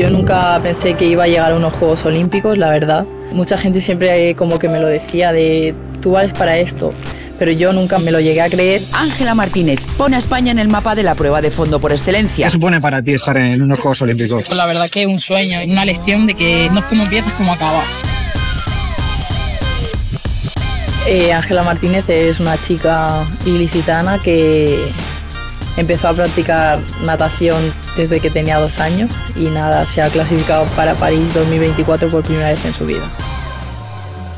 Yo nunca pensé que iba a llegar a unos Juegos Olímpicos, la verdad. Mucha gente siempre como que me lo decía de tú vales para esto, pero yo nunca me lo llegué a creer. Ángela Martínez pone a España en el mapa de la prueba de fondo por excelencia. ¿Qué supone para ti estar en unos Juegos Olímpicos? Pues la verdad que es un sueño, una lección de que no es como empiezas, como acabas. Ángela Martínez es una chica ilicitana que empezó a practicar natación desde que tenía 2 años y nada, se ha clasificado para París 2024 por primera vez en su vida.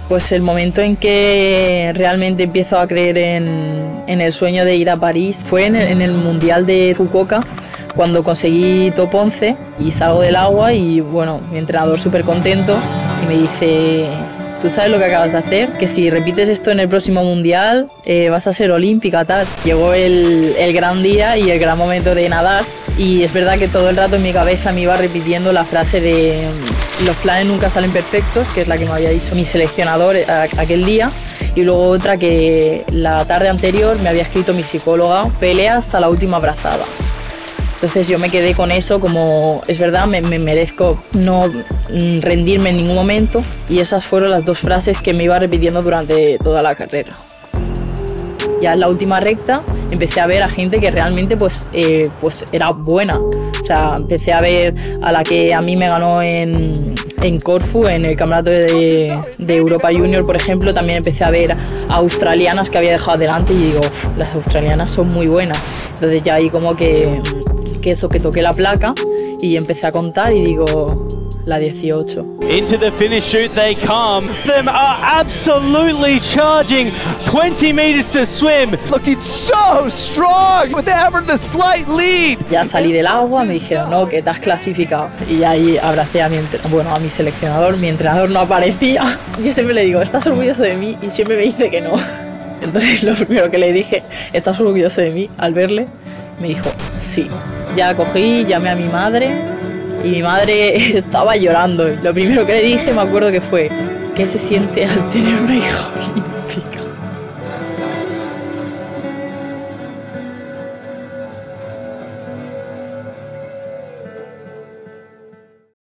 Pues el momento en que realmente empiezo a creer en el sueño de ir a París fue en el Mundial de Fukuoka, cuando conseguí top 11 y salgo del agua y bueno, mi entrenador súper contento y me dice: tú sabes lo que acabas de hacer, que si repites esto en el próximo mundial vas a ser olímpica, tal. Llegó el gran día y el gran momento de nadar y es verdad que todo el rato en mi cabeza me iba repitiendo la frase de los planes nunca salen perfectos, que es la que me había dicho mi seleccionador aquel día, y luego otra que la tarde anterior me había escrito mi psicóloga: pelea hasta la última brazada. Entonces yo me quedé con eso como, es verdad, me merezco no rendirme en ningún momento, y esas fueron las 2 frases que me iba repitiendo durante toda la carrera. Ya en la última recta empecé a ver a gente que realmente pues era buena. O sea, empecé a ver a la que a mí me ganó en Corfú, en el campeonato de Europa Junior, por ejemplo. También empecé a ver a australianas que había dejado adelante y digo, las australianas son muy buenas. Entonces ya ahí como que toqué la placa y empecé a contar y digo, la 18. Into the finish chute they come. Them are absolutely charging. 20 meters to swim. Looking so strong with ever the slight lead. Ya salí del agua, me dijeron, no, que te has clasificado. Y ahí abracé a mi seleccionador. Mi entrenador no aparecía. Yo siempre le digo, ¿estás orgulloso de mí? Y siempre me dice que no. Entonces lo primero que le dije, ¿estás orgulloso de mí? Al verle, me dijo, sí. Ya cogí, llamé a mi madre y mi madre estaba llorando. Lo primero que le dije, me acuerdo que fue: ¿qué se siente al tener una hija olímpica?